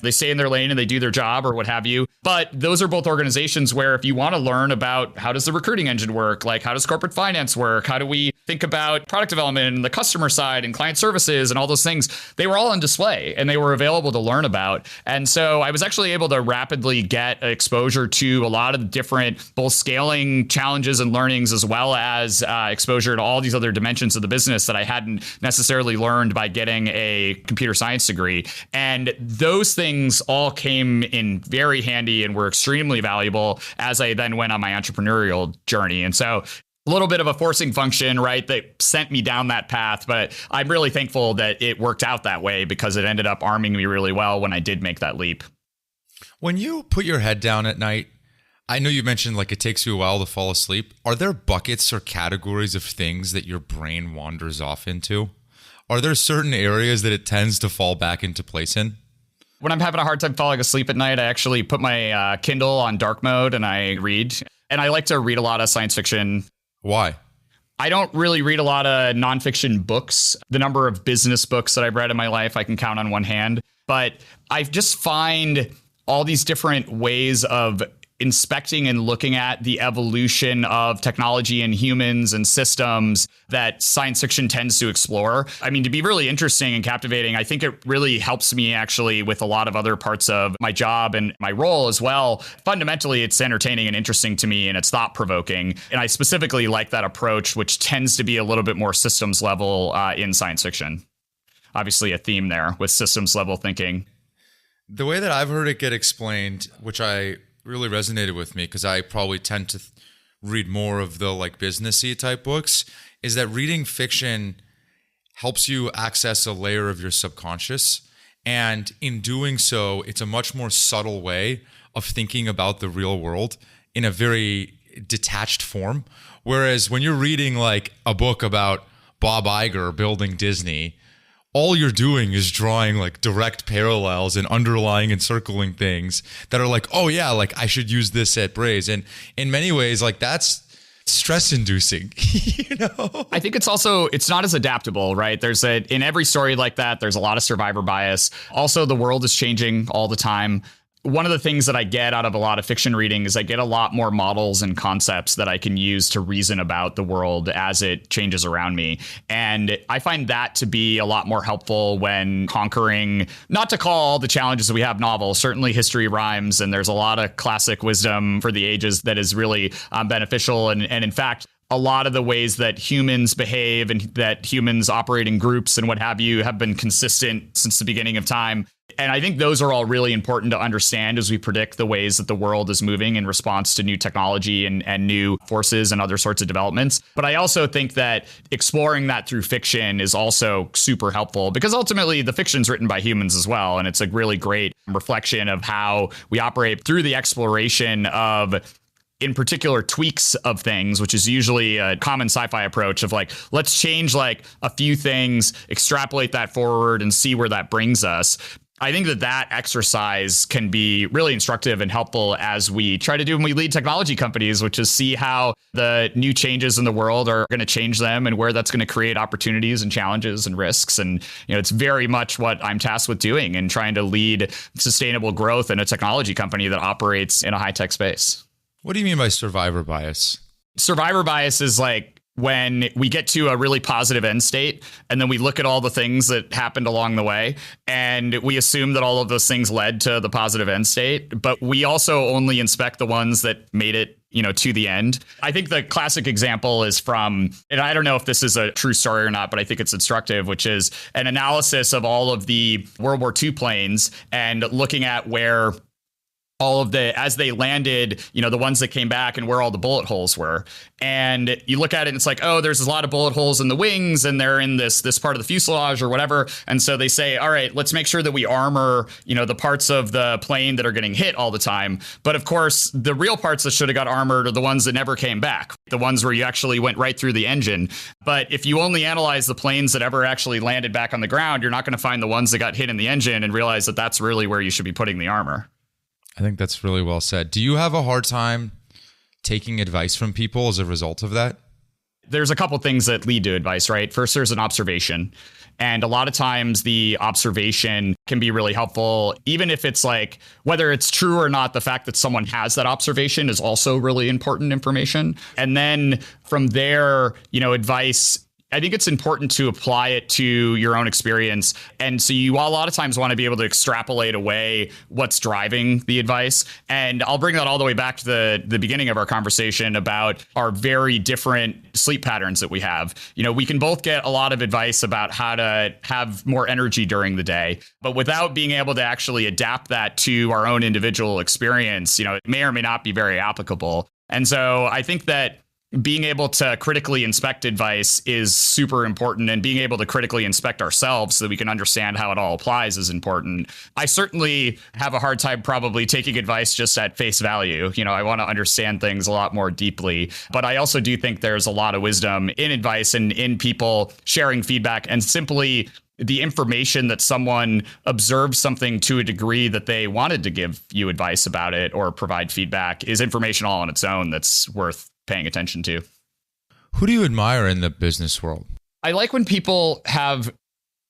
stay in their lane and they do their job or what have you. But those are both organizations where if you want to learn about how does the recruiting engine work, like how does corporate finance work, how do we think about product development and the customer side and client services and all those things, they were all on display and they were available to learn about. And so I was actually able to rapidly get exposure to a lot of the different both scaling challenges and learnings, as well as exposure to all these other dimensions of the business that I hadn't necessarily learned by getting a computer science degree. And those things all came in very handy and were extremely valuable as I then went on my entrepreneurial journey. And so a little bit of a forcing function, right, that sent me down that path. But I'm really thankful that it worked out that way because it ended up arming me really well when I did make that leap. When you put your head down at night, I know you mentioned like it takes you a while to fall asleep. Are there buckets or categories of things that your brain wanders off into? Are there certain areas that it tends to fall back into place in? When I'm having a hard time falling asleep at night, I actually put my Kindle on dark mode and I read. And I like to read a lot of science fiction. Why? I don't really read a lot of nonfiction books. The number of business books that I've read in my life, I can count on one hand. But I just find all these different ways of inspecting and looking at the evolution of technology and humans and systems that science fiction tends to explore. I mean, to be really interesting and captivating, I think it really helps me actually with a lot of other parts of my job and my role as well. Fundamentally, it's entertaining and interesting to me, and it's thought-provoking. And I specifically like that approach, which tends to be a little bit more systems level in science fiction. Obviously, a theme there with systems level thinking. The way that I've heard it get explained, which I really resonated with me because I probably tend to read more of the like businessy type books, is that reading fiction helps you access a layer of your subconscious. And in doing so, it's a much more subtle way of thinking about the real world in a very detached form. Whereas when you're reading like a book about Bob Iger building Disney, all you're doing is drawing like direct parallels and underlying and circling things that are like, oh yeah, like I should use this at Braze. And in many ways, like that's stress inducing, you know? I think it's not as adaptable, right? In every story like that, there's a lot of survivor bias. Also, the world is changing all the time. One of the things that I get out of a lot of fiction reading is I get a lot more models and concepts that I can use to reason about the world as it changes around me. And I find that to be a lot more helpful when conquering, not to call all the challenges that we have novel, certainly history rhymes, and there's a lot of classic wisdom for the ages that is really beneficial. And in fact, a lot of the ways that humans behave and that humans operate in groups and what have you have been consistent since the beginning of time. And I think those are all really important to understand as we predict the ways that the world is moving in response to new technology and new forces and other sorts of developments. But I also think that exploring that through fiction is also super helpful because ultimately the fiction's written by humans as well. And it's a really great reflection of how we operate through the exploration of, in particular, tweaks of things, which is usually a common sci-fi approach of like, let's change like a few things, extrapolate that forward and see where that brings us. I think that exercise can be really instructive and helpful as we try to do when we lead technology companies, which is see how the new changes in the world are going to change them and where that's going to create opportunities and challenges and risks. And, it's very much what I'm tasked with doing and trying to lead sustainable growth in a technology company that operates in a high-tech space. What do you mean by survivor bias? Survivor bias is like when we get to a really positive end state and then we look at all the things that happened along the way and we assume that all of those things led to the positive end state, but we also only inspect the ones that made it to the end. I think the classic example is from, and I don't know if this is a true story or not, but I think it's instructive, which is an analysis of all of the World War II planes and looking at where all of as they landed, the ones that came back and where all the bullet holes were. And you look at it and it's like, oh, there's a lot of bullet holes in the wings and they're in this part of the fuselage or whatever. And so they say, all right, let's make sure that we armor, the parts of the plane that are getting hit all the time. But of course, the real parts that should have got armored are the ones that never came back, the ones where you actually went right through the engine. But if you only analyze the planes that ever actually landed back on the ground, you're not going to find the ones that got hit in the engine and realize that that's really where you should be putting the armor. I think that's really well said. Do you have a hard time taking advice from people as a result of that? There's a couple things that lead to advice, right? First, there's an observation. And a lot of times the observation can be really helpful, even if it's like, whether it's true or not, the fact that someone has that observation is also really important information. And then from there, advice, I think it's important to apply it to your own experience. And so you a lot of times want to be able to extrapolate away what's driving the advice. And I'll bring that all the way back to the beginning of our conversation about our very different sleep patterns that we have. We can both get a lot of advice about how to have more energy during the day, but without being able to actually adapt that to our own individual experience, it may or may not be very applicable. And so I think that being able to critically inspect advice is super important, and being able to critically inspect ourselves so that we can understand how it all applies is important. I certainly have a hard time probably taking advice just at face value. I want to understand things a lot more deeply, but I also do think there's a lot of wisdom in advice and in people sharing feedback, and simply the information that someone observed something to a degree that they wanted to give you advice about it or provide feedback is information all on its own that's worth paying attention to. Who do you admire in the business world? I like when people have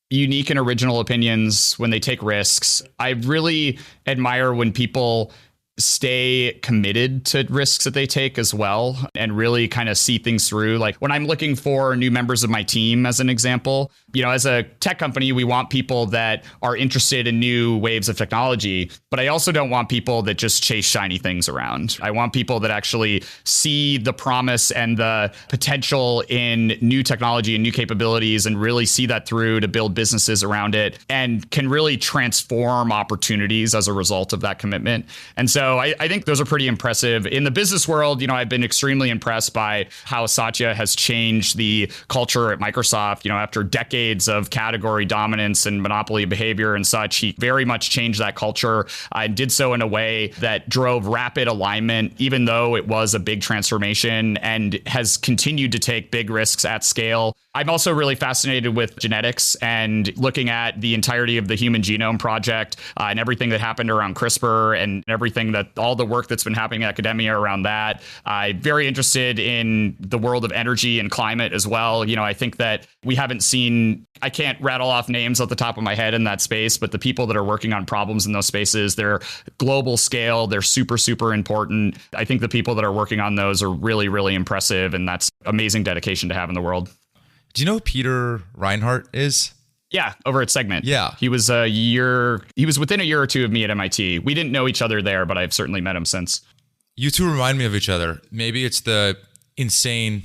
unique and original opinions, when they take risks. I really admire when people stay committed to risks that they take as well, and really kind of see things through. Like when I'm looking for new members of my team, as an example, as a tech company, we want people that are interested in new waves of technology, but I also don't want people that just chase shiny things around. I want people that actually see the promise and the potential in new technology and new capabilities, and really see that through to build businesses around it, and can really transform opportunities as a result of that commitment. And so I think those are pretty impressive. In the business world, I've been extremely impressed by how Satya has changed the culture at Microsoft. After decades of category dominance and monopoly behavior and such, he very much changed that culture and did so in a way that drove rapid alignment, even though it was a big transformation, and has continued to take big risks at scale. I'm also really fascinated with genetics and looking at the entirety of the Human Genome Project and everything that happened around CRISPR and everything all the work that's been happening in academia around that. I'm very interested in the world of energy and climate as well. I think that we haven't seen, I can't rattle off names off the top of my head in that space, but the people that are working on problems in those spaces, they're global scale, they're super, super important. I think the people that are working on those are really, really impressive, and that's amazing dedication to have in the world. Do you know who Peter Reinhardt is? Yeah, over at Segment. Yeah. He was within a year or two of me at MIT. We didn't know each other there, but I've certainly met him since. You two remind me of each other. Maybe it's the insane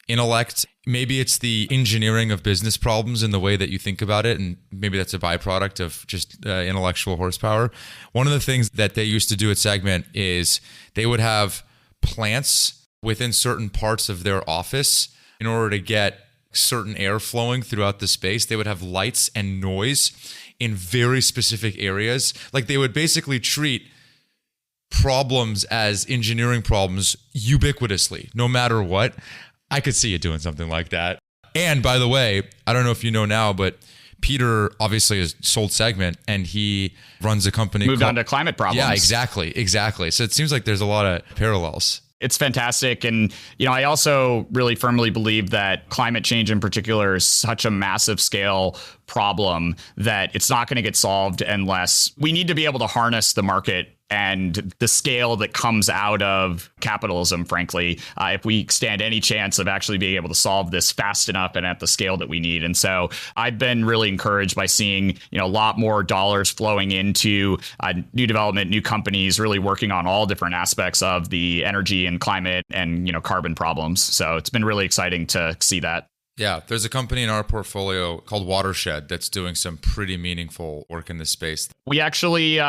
intellect. Maybe it's the engineering of business problems in the way that you think about it. And maybe that's a byproduct of just intellectual horsepower. One of the things that they used to do at Segment is they would have plants within certain parts of their office in order to get certain air flowing throughout the space. They would have lights and noise in very specific areas. Like they would basically treat problems as engineering problems ubiquitously, no matter what. I could see you doing something like that. And by the way, I don't know if you know now, but Peter obviously has sold Segment, and he runs a company moved on to climate problems. Yeah, exactly. So it seems like there's a lot of parallels. It's fantastic. And, I also really firmly believe that climate change in particular is such a massive scale problem that it's not going to get solved unless we need to be able to harness the market and the scale that comes out of capitalism, frankly, if we stand any chance of actually being able to solve this fast enough and at the scale that we need. And so I've been really encouraged by seeing, a lot more dollars flowing into new development, new companies, really working on all different aspects of the energy and climate and, carbon problems. So it's been really exciting to see that. Yeah, there's a company in our portfolio called Watershed that's doing some pretty meaningful work in this space. We actually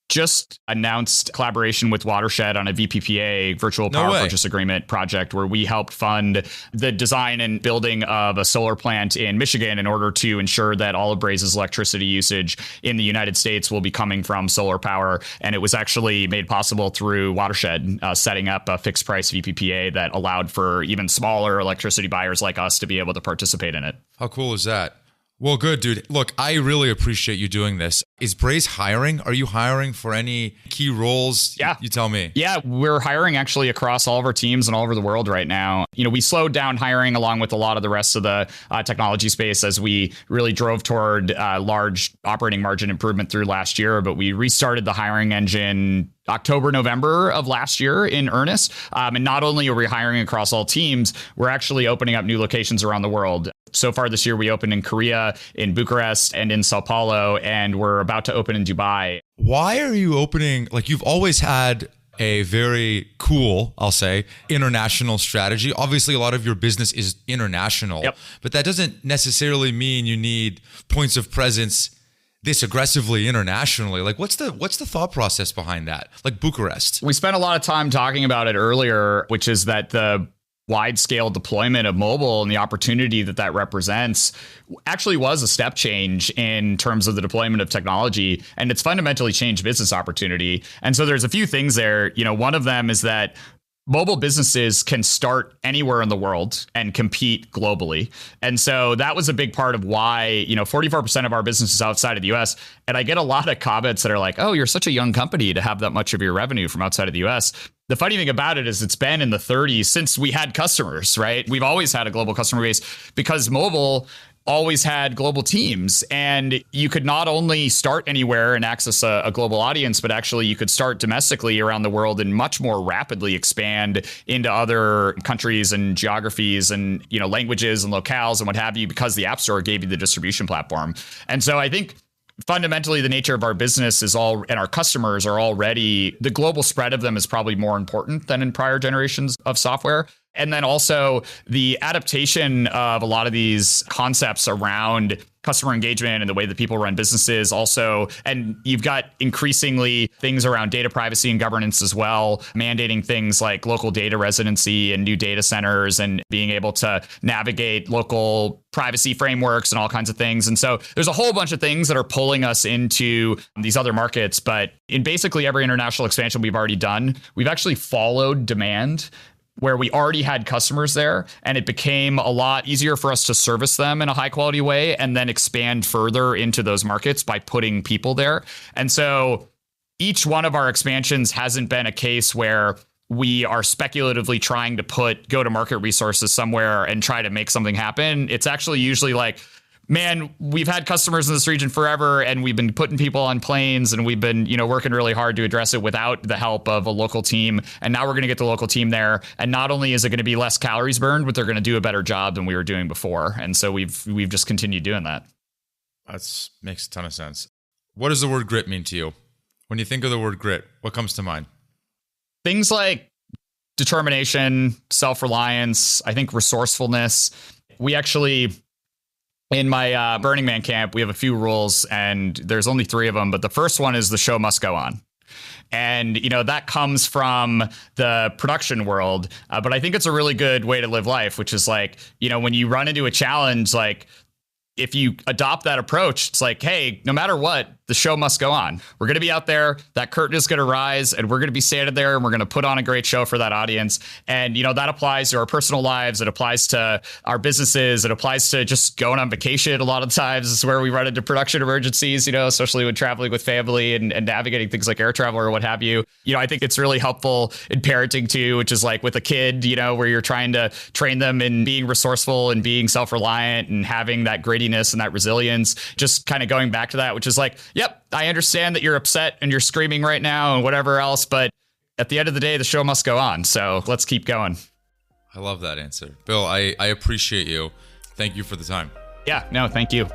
just announced collaboration with Watershed on a VPPA, virtual power purchase agreement project, where we helped fund the design and building of a solar plant in Michigan in order to ensure that all of Braze's electricity usage in the United States will be coming from solar power. And it was actually made possible through Watershed setting up a fixed price VPPA that allowed for even smaller electricity buyers like us to be able to participate in it. How cool is that? Well, good, dude. Look, I really appreciate you doing this. Is Braze hiring? Are you hiring for any key roles? Yeah. You tell me. Yeah, we're hiring actually across all of our teams and all over the world right now. We slowed down hiring along with a lot of the rest of the technology space as we really drove toward large operating margin improvement through last year. But we restarted the hiring engine October, November of last year in earnest. And not only are we hiring across all teams, we're actually opening up new locations around the world. So far this year, we opened in Korea, in Bucharest, and in Sao Paulo, and we're about to open in Dubai. Why are you opening, like you've always had a very cool, I'll say, international strategy. Obviously, a lot of your business is international, but that doesn't necessarily mean you need points of presence this aggressively internationally. Like what's the thought process behind that? Like Bucharest. We spent a lot of time talking about it earlier, which is that the wide-scale deployment of mobile and the opportunity that represents actually was a step change in terms of the deployment of technology, and it's fundamentally changed business opportunity. And so there's a few things there. One of them is that mobile businesses can start anywhere in the world and compete globally. And so that was a big part of why, 44% of our business is outside of the US. And I get a lot of comments that are like, oh, you're such a young company to have that much of your revenue from outside of the US. The funny thing about it is it's been in the 30s since we had customers, right? We've always had a global customer base because mobile always had global teams, and you could not only start anywhere and access a global audience, but actually you could start domestically around the world and much more rapidly expand into other countries and geographies and languages and locales and what have you, because the App Store gave you the distribution platform. And so I think fundamentally the nature of our business and our customers are already, the global spread of them is probably more important than in prior generations of software. And then also the adaptation of a lot of these concepts around customer engagement and the way that people run businesses also. And you've got increasingly things around data privacy and governance as well, mandating things like local data residency and new data centers and being able to navigate local privacy frameworks and all kinds of things. And so there's a whole bunch of things that are pulling us into these other markets. But in basically every international expansion we've already done, we've actually followed demand where we already had customers there, and it became a lot easier for us to service them in a high quality way and then expand further into those markets by putting people there. And so each one of our expansions hasn't been a case where we are speculatively trying to put go-to-market resources somewhere and try to make something happen. It's actually usually like, man, we've had customers in this region forever, and we've been putting people on planes, and we've been, working really hard to address it without the help of a local team. And now we're going to get the local team there. And not only is it going to be less calories burned, but they're going to do a better job than we were doing before. And so we've just continued doing that. That makes a ton of sense. What does the word grit mean to you? When you think of the word grit, what comes to mind? Things like determination, self-reliance, I think resourcefulness. We actually, in my Burning Man camp, we have a few rules, and there's only 3 of them. But the first one is the show must go on. And, that comes from the production world. But I think it's a really good way to live life, which is like, when you run into a challenge, like if you adopt that approach, it's like, hey, no matter what, the show must go on. We're going to be out there. That curtain is going to rise, and we're going to be standing there, and we're going to put on a great show for that audience. And, that applies to our personal lives. It applies to our businesses. It applies to just going on vacation. A lot of times is where we run into production emergencies, especially when traveling with family and navigating things like air travel or what have you. I think it's really helpful in parenting too, which is like with a kid, where you're trying to train them in being resourceful and being self-reliant and having that grittiness and that resilience. Just kind of going back to that, which is like, yep, I understand that you're upset and you're screaming right now and whatever else, but at the end of the day, the show must go on. So let's keep going. I love that answer. Bill, I appreciate you. Thank you for the time. Yeah, no, thank you.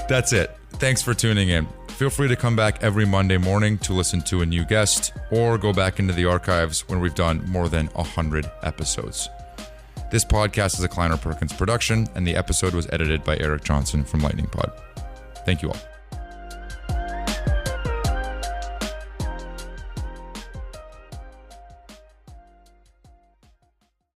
That's it. Thanks for tuning in. Feel free to come back every Monday morning to listen to a new guest, or go back into the archives when we've done more than 100 episodes. This podcast is a Kleiner Perkins production, and the episode was edited by Eric Johnson from Lightning Pod. Thank you all.